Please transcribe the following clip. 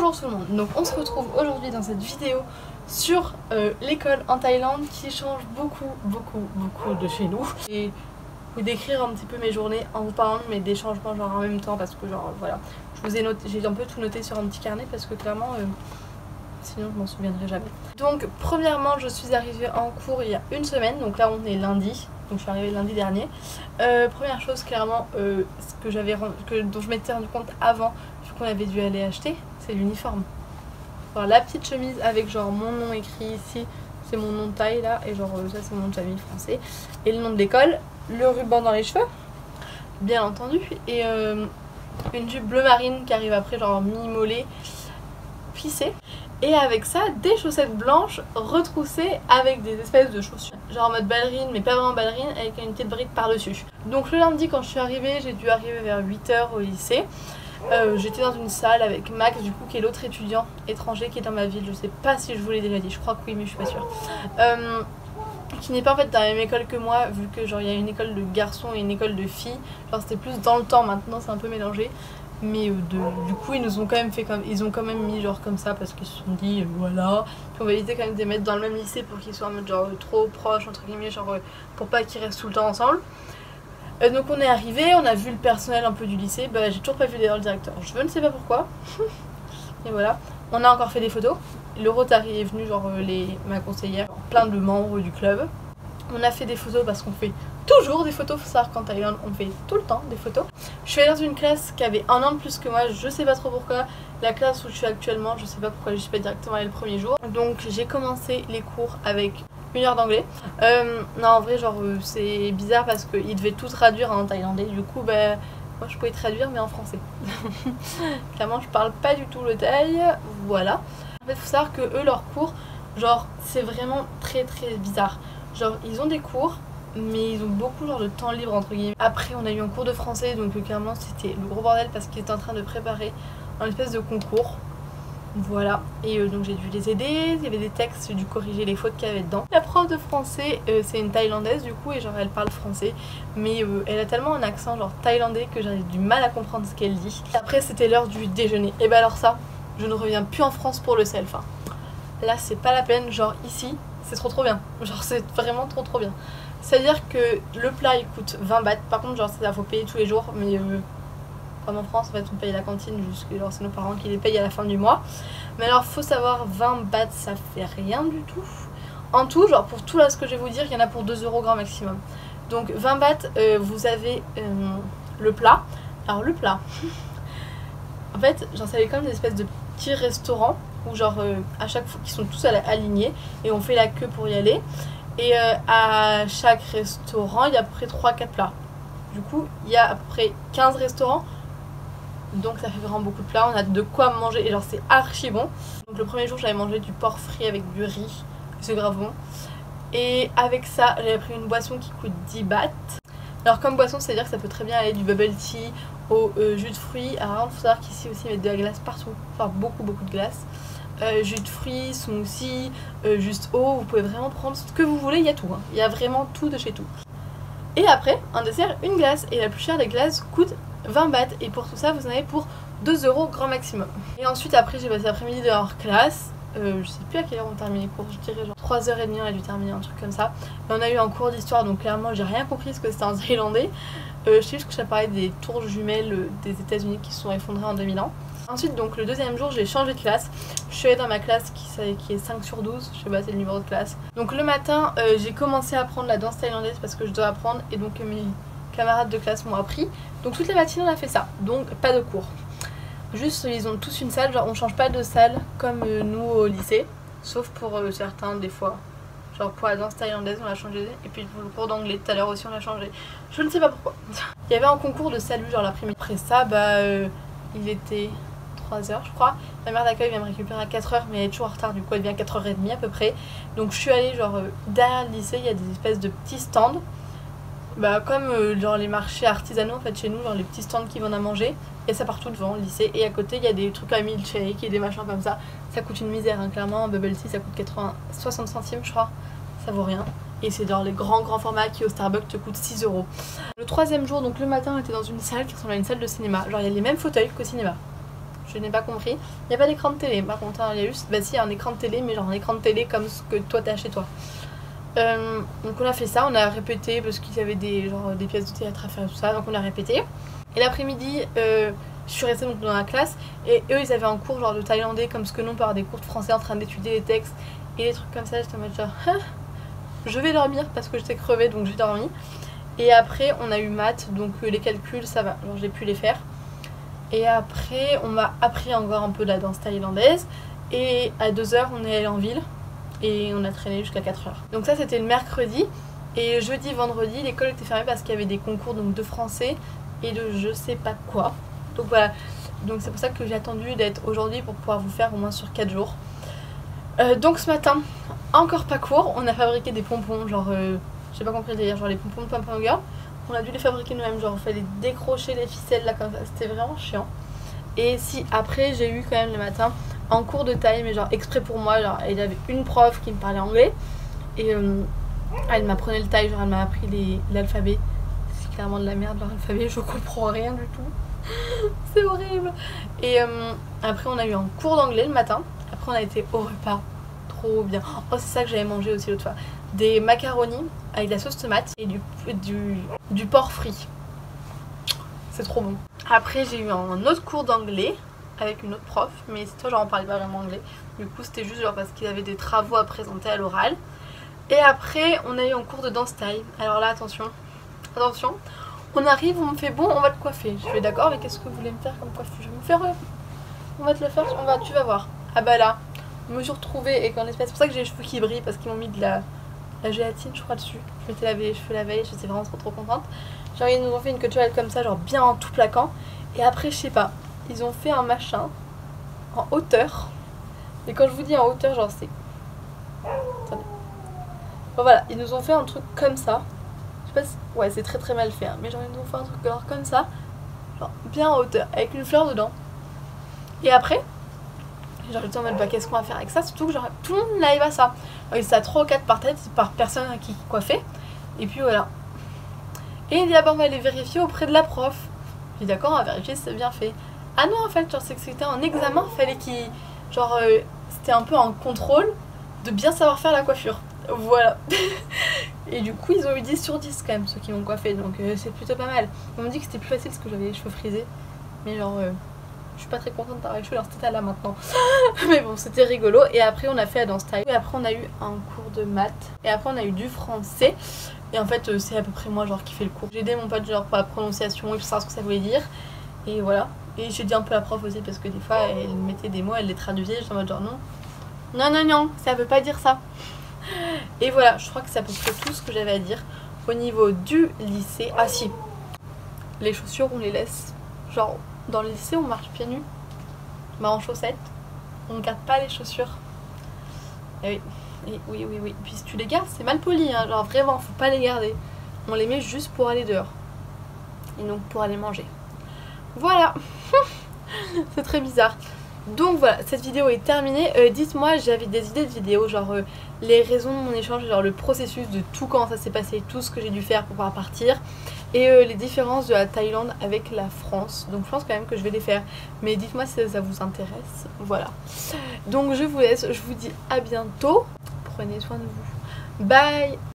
Bonjour tout le monde, donc on se retrouve aujourd'hui dans cette vidéo sur l'école en Thaïlande qui change beaucoup de chez nous. Et vous décrire un petit peu mes journées en vous parlant mais des changements genre en même temps parce que genre voilà, je vous ai noté, j'ai un peu tout noté sur un petit carnet parce que clairement sinon je m'en souviendrai jamais. Donc premièrement je suis arrivée en cours il y a une semaine, donc là on est lundi. Donc je suis arrivée lundi dernier. Première chose clairement dont je m'étais rendu compte avant qu'on avait dû aller acheter, c'est l'uniforme. Alors la petite chemise avec genre mon nom écrit ici, c'est mon nom de taille là, et genre ça c'est mon nom de famille français, et le nom de l'école, le ruban dans les cheveux, bien entendu, et une jupe bleu marine qui arrive après genre mi-mollet, plissée. Et avec ça, des chaussettes blanches retroussées avec des espèces de chaussures. Genre en mode ballerine, mais pas vraiment ballerine, avec une petite bride par-dessus. Donc le lundi quand je suis arrivée, j'ai dû arriver vers 8 h au lycée. J'étais dans une salle avec Max du coup qui est l'autre étudiant étranger qui est dans ma ville. Je sais pas si je vous l'ai déjà dit, je crois que oui mais je suis pas sûre. Qui n'est pas en fait dans la même école que moi vu que genre il y a une école de garçons et une école de filles. Genre c'était plus dans le temps, maintenant c'est un peu mélangé. Mais du coup ils nous ont quand même fait comme ils ont quand même mis genre comme ça parce qu'ils se sont dit voilà. Puis on va éviter quand même de les mettre dans le même lycée pour qu'ils soient en mode genre trop proches entre guillemets, genre pour pas qu'ils restent tout le temps ensemble. Donc on est arrivé, on a vu le personnel un peu du lycée, bah j'ai toujours pas vu d'ailleurs le directeur, je ne sais pas pourquoi. Et voilà, on a encore fait des photos, le Rotary est venu, genre ma conseillère, plein de membres du club. On a fait des photos parce qu'on fait toujours des photos, faut savoir qu'en Thaïlande on fait tout le temps des photos. Je suis allée dans une classe qui avait un an de plus que moi, je sais pas trop pourquoi. La classe où je suis actuellement, je sais pas pourquoi je suis pas directement allée le premier jour. Donc j'ai commencé les cours avec 1 heure d'anglais. Non en vrai genre c'est bizarre parce qu'ils devaient tout traduire en thaïlandais. Du coup bah moi je pouvais traduire mais en français. Clairement je parle pas du tout le thaï. Voilà. En fait faut savoir que eux leurs cours genre c'est vraiment très bizarre. Genre ils ont des cours mais ils ont beaucoup genre de temps libre entre guillemets. Après on a eu un cours de français donc clairement c'était le gros bordel parce qu'ils étaient en train de préparer un espèce de concours. Voilà, et donc j'ai dû les aider, il y avait des textes, j'ai dû corriger les fautes qu'il y avait dedans. La prof de français, c'est une thaïlandaise du coup, et genre elle parle français, mais elle a tellement un accent genre thaïlandais que j'avais du mal à comprendre ce qu'elle dit. Après c'était l'heure du déjeuner, et bah alors ça, je ne reviens plus en France pour le self. Hein. Là c'est pas la peine, genre ici, c'est trop bien, genre c'est vraiment trop bien. C'est-à-dire que le plat il coûte 20 bahts, par contre genre ça faut payer tous les jours, mais... Comme en France, en fait, on paye la cantine, juste que c'est nos parents qui les payent à la fin du mois. Mais alors, faut savoir, 20 bahts, ça fait rien du tout. En tout, genre pour tout là, ce que je vais vous dire, il y en a pour 2 € grand maximum. Donc 20 bahts, vous avez le plat. Alors le plat, en fait, genre ça avait comme des espèces de petits restaurants où genre à chaque fois, qui sont tous alignés et on fait la queue pour y aller. Et à chaque restaurant, il y a à peu près 3-4 plats. Du coup, il y a à peu près 15 restaurants. Donc ça fait vraiment beaucoup de plats, on a de quoi manger et genre c'est archi bon. Donc le premier jour j'avais mangé du porc frit avec du riz, c'est grave bon. Et avec ça j'avais pris une boisson qui coûte 10 bahts. Alors comme boisson c'est à dire que ça peut très bien aller du bubble tea au jus de fruits. Alors il faut savoir qu'ici aussi ils mettent de la glace partout, enfin beaucoup de glace. Jus de fruits, smoothie, juste eau, vous pouvez vraiment prendre ce que vous voulez, il y a tout. Hein. Il y a vraiment tout de chez tout. Et après, un dessert, une glace. Et la plus chère des glaces coûte 20 bahts. Et pour tout ça, vous en avez pour 2 € grand maximum. Et ensuite, après, j'ai passé l'après-midi de hors classe. Je sais plus à quelle heure on termine les cours. Je dirais genre 3h30, on a dû terminer un truc comme ça. Et on a eu un cours d'histoire, donc clairement, j'ai rien compris ce que c'était en thaïlandais. Je sais juste que ça parlait des tours jumelles des États-Unis qui se sont effondrées en 2000 ans. Ensuite, donc le deuxième jour, j'ai changé de classe. Je suis allée dans ma classe qui est 5 sur 12, je sais pas, c'est le numéro de classe. Donc le matin, j'ai commencé à apprendre la danse thaïlandaise parce que je dois apprendre et donc mes camarades de classe m'ont appris. Donc toute la matinée, on a fait ça, donc pas de cours. Juste, ils ont tous une salle, genre on change pas de salle comme nous au lycée, sauf pour certains des fois. Genre pour la danse thaïlandaise, on l'a changé, et puis pour le cours d'anglais tout à l'heure aussi, on l'a changé. Je ne sais pas pourquoi. Il y avait un concours de salut, genre l'après-midi. Après ça, bah il était 3 h je crois. Ma mère d'accueil vient me récupérer à 4 h mais elle est toujours en retard, du coup elle vient à 4h30 à peu près. Donc je suis allée genre derrière le lycée, il y a des espèces de petits stands. Bah comme genre les marchés artisanaux en fait chez nous, genre les petits stands qui vendent à manger. Il y a ça partout devant le lycée et à côté il y a des trucs à milkshake et des machins comme ça. Ça coûte une misère hein, clairement, un bubble tea ça coûte 60 centimes je crois, ça vaut rien. Et c'est dans les grands formats qui au Starbucks te coûtent 6 €. Le troisième jour, donc le matin on était dans une salle qui ressemble à une salle de cinéma. Genre il y a les mêmes fauteuils qu'au cinéma. je n'ai pas compris. Il n'y a pas d'écran de télé, par contre, hein, il y a juste, bah si, il y a un écran de télé, mais genre un écran de télé comme ce que toi t'as chez toi. Donc on a fait ça, on a répété parce qu'il y avait des pièces de théâtre à faire et tout ça, donc on a répété. Et l'après-midi, je suis restée donc dans la classe et eux ils avaient un cours genre de thaïlandais comme ce que nous on peut avoir des cours de français en train d'étudier les textes et des trucs comme ça. J'étais en mode genre je vais dormir parce que j'étais crevée donc j'ai dormi. Et après on a eu maths, donc les calculs ça va, genre j'ai pu les faire. Et après on m'a appris encore un peu de la danse thaïlandaise et à 2h on est allé en ville. Et on a traîné jusqu'à 4h. Donc ça c'était le mercredi. Et jeudi, vendredi, l'école était fermée parce qu'il y avait des concours donc de français et de je sais pas quoi. Donc voilà. Donc c'est pour ça que j'ai attendu d'être aujourd'hui pour pouvoir vous faire au moins sur 4 jours. Donc ce matin, encore pas court, on a fabriqué des pompons, genre j'ai pas compris le délire, genre les pompons de Pump Girl. On a dû les fabriquer nous-mêmes, genre il fallait décrocher les ficelles là comme ça, c'était vraiment chiant. Et si après j'ai eu quand même le matin en cours de taille, mais genre exprès pour moi, genre il y avait une prof qui me parlait anglais et elle m'apprenait le taille, genre elle m'a appris l'alphabet. C'est clairement de la merde leur alphabet, je comprends rien du tout. C'est horrible. Et après on a eu un cours d'anglais le matin, après on a été au repas, trop bien. Oh c'est ça que j'avais mangé aussi l'autre fois, des macaronis avec de la sauce tomate et du porc frit. C'est trop bon. Après j'ai eu un autre cours d'anglais avec une autre prof, mais cette fois genre on parlait pas vraiment anglais. Du coup c'était juste genre parce qu'il y avait des travaux à présenter à l'oral. Et après on a eu un cours de danse taille. Alors là attention, attention. On arrive, on me fait bon on va te coiffer. Je fais d'accord mais qu'est-ce que vous voulez me faire comme coiffure? Je vais me faire on va te le faire, tu vas voir. Ah bah là, je me suis retrouvée et qu'en espèce, c'est pour ça que j'ai les cheveux qui brillent parce qu'ils m'ont mis de la gélatine je crois dessus. Je m'étais lavé les cheveux la veille, j'étais vraiment trop contente. Genre ils nous ont fait une queue comme ça, genre bien en tout plaquant. Et après je sais pas, ils ont fait un machin en hauteur. Et quand je vous dis en hauteur, genre c'est... Attendez. Bon voilà, ils nous ont fait un truc comme ça. Je sais pas si... Ouais c'est très mal fait hein. Mais genre ils nous ont fait un truc genre comme ça. Genre bien en hauteur, avec une fleur dedans. Et après, genre j'étais en mode bah qu'est-ce qu'on va faire avec ça? Surtout que genre tout le monde n'arrive à ça. Alors, c'est à 3 ou 4 par tête, par personne à qui coiffer. Et puis voilà. Et il dit ah bah on va aller vérifier auprès de la prof. J'ai dit d'accord on va vérifier si c'est bien fait. Ah non en fait genre c'est que c'était un examen, fallait qu'il... Genre c'était un peu un contrôle de bien savoir faire la coiffure. Voilà. Et du coup ils ont eu 10 sur 10 quand même ceux qui m'ont coiffé, donc c'est plutôt pas mal. On me dit que c'était plus facile parce que j'avais les cheveux frisés. Mais genre je suis pas très contente d'avoir les cheveux dans cet état là maintenant. Mais bon c'était rigolo. Et après on a fait la danse taille. Et après on a eu un cours de maths. Et après on a eu du français. Et en fait c'est à peu près moi genre qui fait le cours. J'ai aidé mon pote genre pour la prononciation et pour savoir ce que ça voulait dire. Et voilà. Et j'ai dit un peu à la prof aussi parce que des fois elle mettait des mots, elle les traduisait. J'étais en mode genre non, ça veut pas dire ça. Et voilà, je crois que c'est à peu près tout ce que j'avais à dire au niveau du lycée. Ah si, les chaussures on les laisse. Genre dans le lycée on marche pieds nus, mais en chaussettes. On ne garde pas les chaussures. Et oui. Et oui. Puis si tu les gardes c'est mal poli hein. Genre vraiment faut pas les garder. On les met juste pour aller dehors. Et donc pour aller manger. Voilà. C'est très bizarre. Donc voilà, cette vidéo est terminée. Dites-moi, j'avais des idées de vidéos, genre les raisons de mon échange, genre le processus de tout, comment ça s'est passé, tout ce que j'ai dû faire pour pouvoir partir. Et les différences de la Thaïlande avec la France. Donc je pense quand même que je vais les faire. Mais dites-moi si ça vous intéresse. Voilà. Donc je vous laisse, je vous dis à bientôt. Prenez soin de vous. Bye.